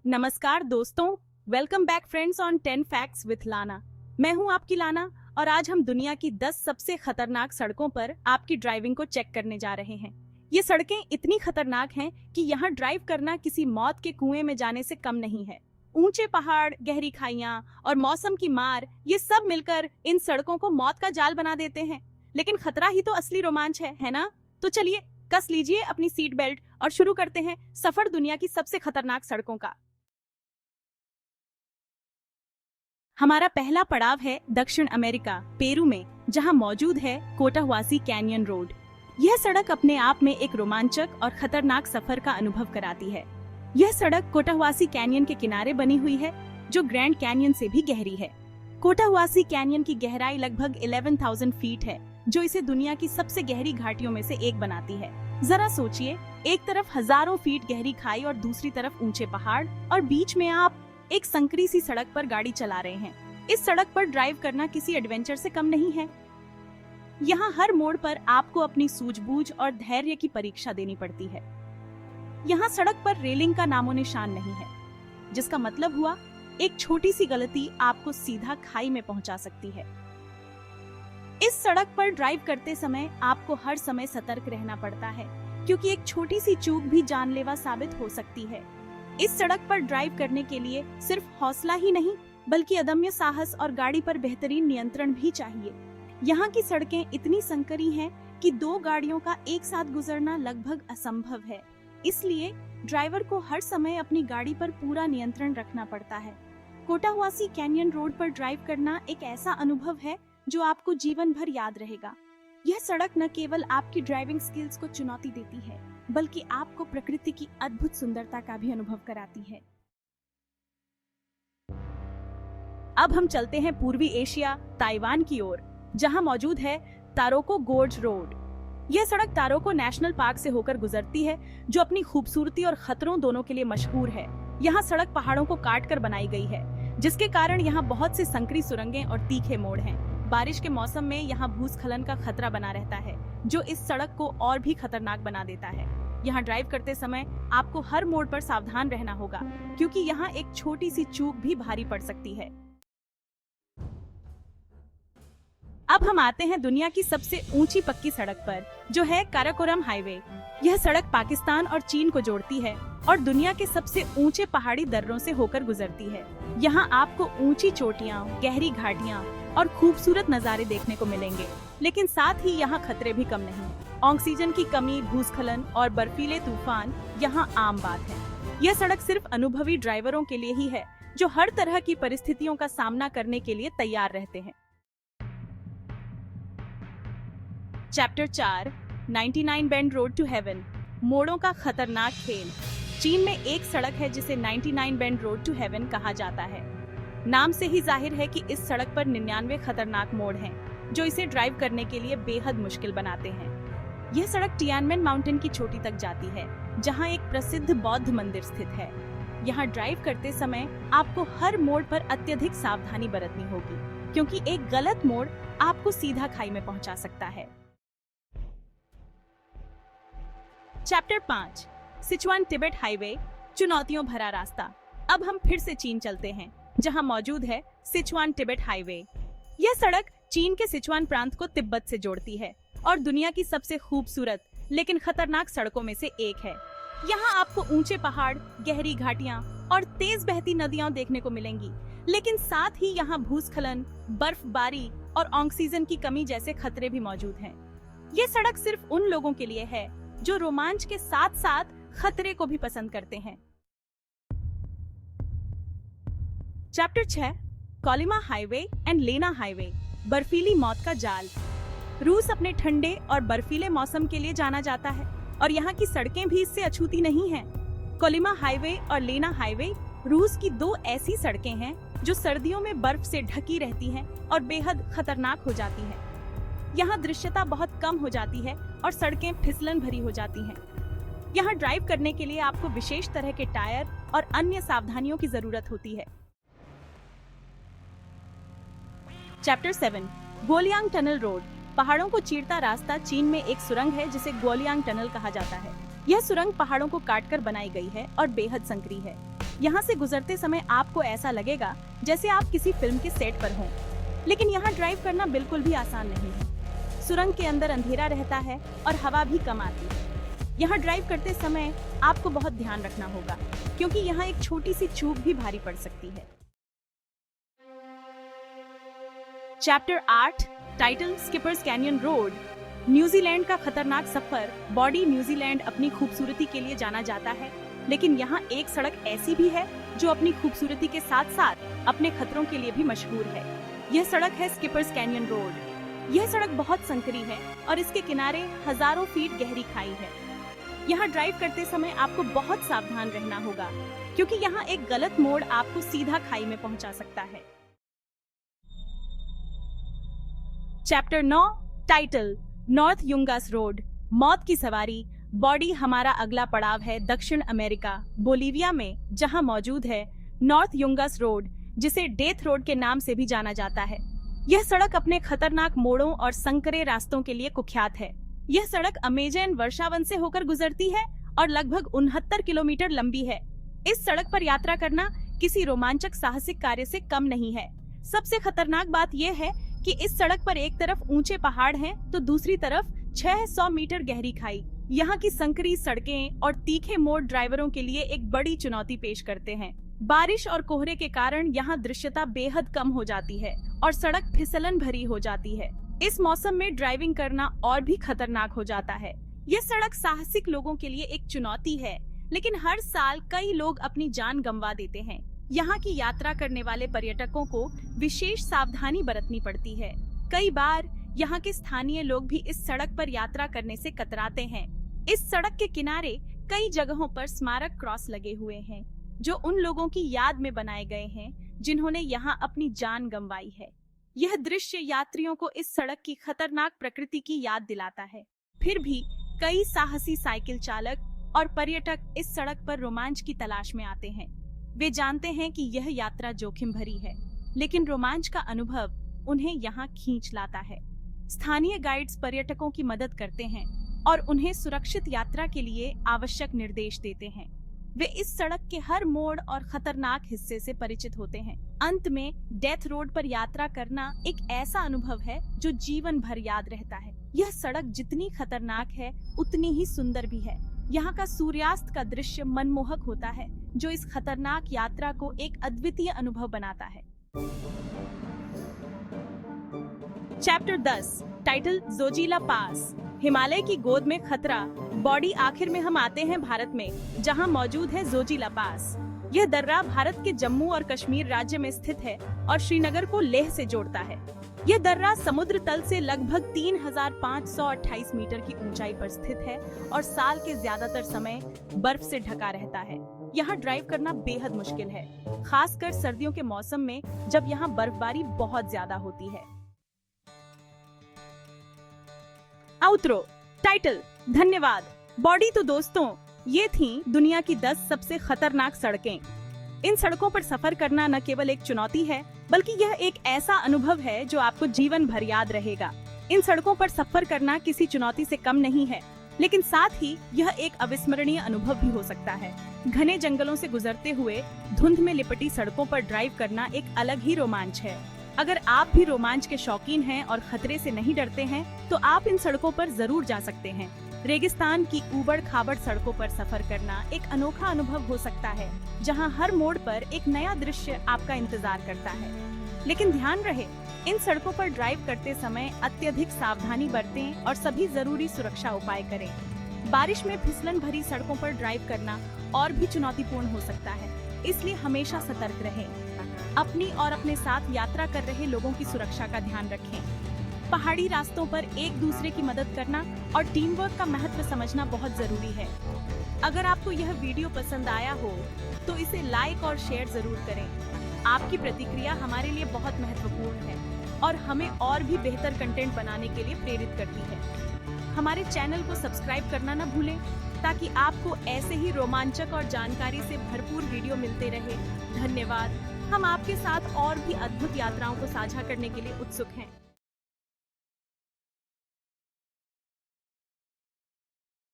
नमस्कार दोस्तों, welcome back friends on 10 facts with लाना। मैं हूं आपकी लाना और आज हम दुनिया की 10 सबसे खतरनाक सड़कों पर आपकी ड्राइविंग को चेक करने जा रहे हैं। ये सड़कें इतनी खतरनाक हैं कि यहाँ ड्राइव करना किसी मौत के कुएं में जाने से कम नहीं है। ऊंचे पहाड़, गहरी खाइयां और मौसम की मार, ये सब मिलकर इन सड़कों को मौत का जाल बना देते हैं। लेकिन खतरा ही तो असली रोमांच है ना? तो चलिए कस लीजिए अपनी सीट बेल्ट और शुरू करते हैं सफर दुनिया की सबसे खतरनाक सड़कों का। हमारा पहला पड़ाव है दक्षिण अमेरिका, पेरू में, जहां मौजूद है कोटाहुआसी कैनियन रोड। यह सड़क अपने आप में एक रोमांचक और खतरनाक सफर का अनुभव कराती है। यह सड़क कोटाहुआसी कैनियन के किनारे बनी हुई है, जो ग्रैंड कैनियन से भी गहरी है। कोटाहुआसी कैनियन की गहराई लगभग 11,000 फीट है, जो इसे दुनिया की सबसे गहरी घाटियों में से एक बनाती है। जरा सोचिए, एक तरफ हजारों फीट गहरी खाई और दूसरी तरफ ऊंचे पहाड़, और बीच में आप एक संकरी सी सड़क पर गाड़ी चला रहे हैं। इस सड़क पर ड्राइव करना किसी एडवेंचर से कम नहीं है। यहाँ हर मोड़ पर आपको अपनी सूझबूझ और धैर्य की परीक्षा देनी पड़ती है। यहाँ सड़क पर रेलिंग का नामो निशान नहीं है, जिसका मतलब हुआ एक छोटी सी गलती आपको सीधा खाई में पहुंचा सकती है। इस सड़क पर ड्राइव करते समय आपको हर समय सतर्क रहना पड़ता है, क्योंकि एक छोटी सी चूक भी जानलेवा साबित हो सकती है। इस सड़क पर ड्राइव करने के लिए सिर्फ हौसला ही नहीं, बल्कि अदम्य साहस और गाड़ी पर बेहतरीन नियंत्रण भी चाहिए। यहाँ की सड़कें इतनी संकरी हैं कि दो गाड़ियों का एक साथ गुजरना लगभग असंभव है। इसलिए ड्राइवर को हर समय अपनी गाड़ी पर पूरा नियंत्रण रखना पड़ता है। कोटाहुआसी कैनियन रोड पर ड्राइव करना एक ऐसा अनुभव है जो आपको जीवन भर याद रहेगा। यह सड़क न केवल आपकी ड्राइविंग स्किल्स को चुनौती देती है, बल्कि आपको प्रकृति की अद्भुत सुंदरता का भी अनुभव कराती है। अब हम चलते हैं पूर्वी एशिया, ताइवान की ओर, जहां मौजूद है तारोको गोर्ज रोड। यह सड़क तारोको नेशनल पार्क से होकर गुजरती है, जो अपनी खूबसूरती और खतरों दोनों के लिए मशहूर है। यहाँ सड़क पहाड़ों को काटकर बनाई गई है, जिसके कारण यहाँ बहुत से संकरी सुरंगें और तीखे मोड़ हैं। बारिश के मौसम में यहाँ भूस्खलन का खतरा बना रहता है, जो इस सड़क को और भी खतरनाक बना देता है। यहाँ ड्राइव करते समय आपको हर मोड़ पर सावधान रहना होगा, क्योंकि यहाँ एक छोटी सी चूक भी भारी पड़ सकती है। अब हम आते हैं दुनिया की सबसे ऊंची पक्की सड़क पर, जो है काराकोरम हाईवे। यह सड़क पाकिस्तान और चीन को जोड़ती है और दुनिया के सबसे ऊंचे पहाड़ी दर्रों से होकर गुजरती है। यहाँ आपको ऊंची चोटियाँ, गहरी घाटियाँ और खूबसूरत नज़ारे देखने को मिलेंगे, लेकिन साथ ही यहाँ खतरे भी कम नहीं। ऑक्सीजन की कमी, भूस्खलन और बर्फीले तूफान यहाँ आम बात है। यह सड़क सिर्फ अनुभवी ड्राइवरों के लिए ही है, जो हर तरह की परिस्थितियों का सामना करने के लिए तैयार रहते हैं। Chapter 4, 99 bend road to heaven, मोड़ों का खतरनाक खेल। चीन में एक सड़क है जिसे 99 बेंड रोड टू हेवन कहा जाता है। नाम से ही जाहिर है कि इस सड़क पर 99 खतरनाक मोड़ हैं, जो इसे ड्राइव करने के लिए बेहद मुश्किल बनाते हैं। यह सड़क टियानमेन माउंटेन की चोटी तक जाती है, जहां एक प्रसिद्ध बौद्ध मंदिर स्थित है। यहां ड्राइव करते समय आपको हर मोड़ पर अत्यधिक सावधानी बरतनी होगी, क्योंकि एक गलत मोड़ आपको सीधा खाई में पहुंचा सकता है। चैप्टर 5, सिचुआन तिब्बत हाईवे, चुनौतियों भरा रास्ता। अब हम फिर से चीन चलते हैं, जहां मौजूद है सिचुआन तिब्बत हाईवे। यह सड़क चीन के सिचुआन प्रांत को तिब्बत से जोड़ती है और दुनिया की सबसे खूबसूरत लेकिन खतरनाक सड़कों में से एक है। यहाँ आपको ऊंचे पहाड़, गहरी घाटियाँ और तेज बहती नदियाँ देखने को मिलेंगी, लेकिन साथ ही यहाँ भूस्खलन, बर्फबारी और ऑक्सीजन की कमी जैसे खतरे भी मौजूद हैं। ये सड़क सिर्फ उन लोगों के लिए है जो रोमांच के साथ साथ खतरे को भी पसंद करते हैं। चैप्टर 6, कोलिमा हाईवे एंड लेना हाईवे, बर्फीली मौत का जाल। रूस अपने ठंडे और बर्फीले मौसम के लिए जाना जाता है, और यहाँ की सड़कें भी इससे अछूती नहीं हैं। कोलिमा हाईवे और लेना हाईवे रूस की दो ऐसी सड़कें हैं जो सर्दियों में बर्फ से ढकी रहती हैं और बेहद खतरनाक हो जाती हैं। यहाँ दृश्यता बहुत कम हो जाती है और सड़कें फिसलन भरी हो जाती हैं। यहाँ ड्राइव करने के लिए आपको विशेष तरह के टायर और अन्य सावधानियों की जरूरत होती है। चैप्टर 7, गोलियांग टनल रोड, पहाड़ों को चीरता रास्ता। चीन में एक सुरंग है जिसे गोलियांग टनल कहा जाता है। यह सुरंग पहाड़ों को काटकर बनाई गई है और बेहद संकरी है। यहाँ से गुजरते समय आपको ऐसा लगेगा जैसे आप किसी फिल्म के सेट पर हों। लेकिन यहाँ ड्राइव करना बिल्कुल भी आसान नहीं है। सुरंग के अंदर अंधेरा रहता है और हवा भी कम आती है। यहाँ ड्राइव करते समय आपको बहुत ध्यान रखना होगा, क्योंकि यहाँ एक छोटी सी चूक भी भारी पड़ सकती है। Chapter 8 title skippers canyon road. New Zealand का खतरनाक सफर। बॉडी न्यूजीलैंड अपनी खूबसूरती के लिए जाना जाता है, लेकिन यहाँ एक सड़क ऐसी भी है जो अपनी खूबसूरती के साथ साथ अपने खतरों के लिए भी मशहूर है। यह सड़क है स्किपर्स कैनियन रोड। यह सड़क बहुत संकरी है और इसके किनारे हजारों फीट गहरी खाई है। यहाँ ड्राइव करते समय आपको बहुत सावधान रहना होगा, क्योंकि यहाँ एक गलत मोड़ आपको सीधा खाई में पहुंचा सकता है। Chapter 9 title north Yungas road. मौत की सवारी। बॉडी हमारा अगला पड़ाव है दक्षिण अमेरिका बोलीविया में, जहां मौजूद है नॉर्थ युंगास रोड, जिसे डेथ रोड के नाम से भी जाना जाता है। यह सड़क अपने खतरनाक मोड़ों और संकरे रास्तों के लिए कुख्यात है। यह सड़क अमेजन वर्षावन से होकर गुजरती है और लगभग 69 किलोमीटर लंबी है। इस सड़क पर यात्रा करना किसी रोमांचक साहसिक कार्य से कम नहीं है। सबसे खतरनाक बात यह है कि इस सड़क पर एक तरफ ऊंचे पहाड़ हैं, तो दूसरी तरफ 600 मीटर गहरी खाई। यहाँ की संकरी सड़कें और तीखे मोड़ ड्राइवरों के लिए एक बड़ी चुनौती पेश करते हैं। बारिश और कोहरे के कारण यहाँ दृश्यता बेहद कम हो जाती है और सड़क फिसलन भरी हो जाती है। इस मौसम में ड्राइविंग करना और भी खतरनाक हो जाता है। यह सड़क साहसिक लोगों के लिए एक चुनौती है, लेकिन हर साल कई लोग अपनी जान गंवा देते हैं। यहाँ की यात्रा करने वाले पर्यटकों को विशेष सावधानी बरतनी पड़ती है। कई बार यहाँ के स्थानीय लोग भी इस सड़क पर यात्रा करने से कतराते हैं। इस सड़क के किनारे कई जगहों पर स्मारक क्रॉस लगे हुए हैं, जो उन लोगों की याद में बनाए गए हैं जिन्होंने यहाँ अपनी जान गंवाई है। यह दृश्य यात्रियों को इस सड़क की खतरनाक प्रकृति की याद दिलाता है। फिर भी कई साहसी साइकिल चालक और पर्यटक इस सड़क पर रोमांच की तलाश में आते हैं। वे जानते हैं कि यह यात्रा जोखिम भरी है, लेकिन रोमांच का अनुभव उन्हें यहाँ खींच लाता है। स्थानीय गाइड्स पर्यटकों की मदद करते हैं और उन्हें सुरक्षित यात्रा के लिए आवश्यक निर्देश देते हैं। वे इस सड़क के हर मोड़ और खतरनाक हिस्से से परिचित होते हैं। अंत में डेथ रोड पर यात्रा करना एक ऐसा अनुभव है जो जीवन भर याद रहता है। यह सड़क जितनी खतरनाक है उतनी ही सुंदर भी है। यहाँ का सूर्यास्त का दृश्य मनमोहक होता है, जो इस खतरनाक यात्रा को एक अद्वितीय अनुभव बनाता है। चैप्टर 10 टाइटल जोजिला पास। हिमालय की गोद में खतरा। बॉडी आखिर में हम आते हैं भारत में, जहां मौजूद है जोजिला पास। यह दर्रा भारत के जम्मू और कश्मीर राज्य में स्थित है और श्रीनगर को लेह से जोड़ता है। यह दर्रा समुद्र तल से लगभग 3528 मीटर की ऊंचाई पर स्थित है और साल के ज्यादातर समय बर्फ से ढका रहता है। यहाँ ड्राइव करना बेहद मुश्किल है, खासकर सर्दियों के मौसम में जब यहाँ बर्फबारी बहुत ज्यादा होती है। आउटरो टाइटल धन्यवाद। बॉडी तो दोस्तों, ये थी दुनिया की 10 सबसे खतरनाक सड़कें। इन सड़कों पर सफर करना न केवल एक चुनौती है, बल्कि यह एक ऐसा अनुभव है जो आपको जीवन भर याद रहेगा। इन सड़कों पर सफर करना किसी चुनौती से कम नहीं है, लेकिन साथ ही यह एक अविस्मरणीय अनुभव भी हो सकता है। घने जंगलों से गुजरते हुए धुंध में लिपटी सड़कों पर ड्राइव करना एक अलग ही रोमांच है। अगर आप भी रोमांच के शौकीन हैं और खतरे से नहीं डरते हैं, तो आप इन सड़कों पर जरूर जा सकते हैं। रेगिस्तान की ऊबड़ खाबड़ सड़कों पर सफर करना एक अनोखा अनुभव हो सकता है, जहां हर मोड़ पर एक नया दृश्य आपका इंतजार करता है। लेकिन ध्यान रहे, इन सड़कों पर ड्राइव करते समय अत्यधिक सावधानी बरतें और सभी जरूरी सुरक्षा उपाय करें। बारिश में फिसलन भरी सड़कों पर ड्राइव करना और भी चुनौतीपूर्ण हो सकता है, इसलिए हमेशा सतर्क रहें। अपनी और अपने साथ यात्रा कर रहे लोगों की सुरक्षा का ध्यान रखें। पहाड़ी रास्तों पर एक दूसरे की मदद करना और टीम वर्क का महत्व समझना बहुत जरूरी है। अगर आपको यह वीडियो पसंद आया हो तो इसे लाइक और शेयर जरूर करें। आपकी प्रतिक्रिया हमारे लिए बहुत महत्वपूर्ण है और हमें और भी बेहतर कंटेंट बनाने के लिए प्रेरित करती है। हमारे चैनल को सब्सक्राइब करना न भूलें, ताकि आपको ऐसे ही रोमांचक और जानकारी से भरपूर वीडियो मिलते रहे। धन्यवाद। हम आपके साथ और भी अद्भुत यात्राओं को साझा करने के लिए उत्सुक हैं।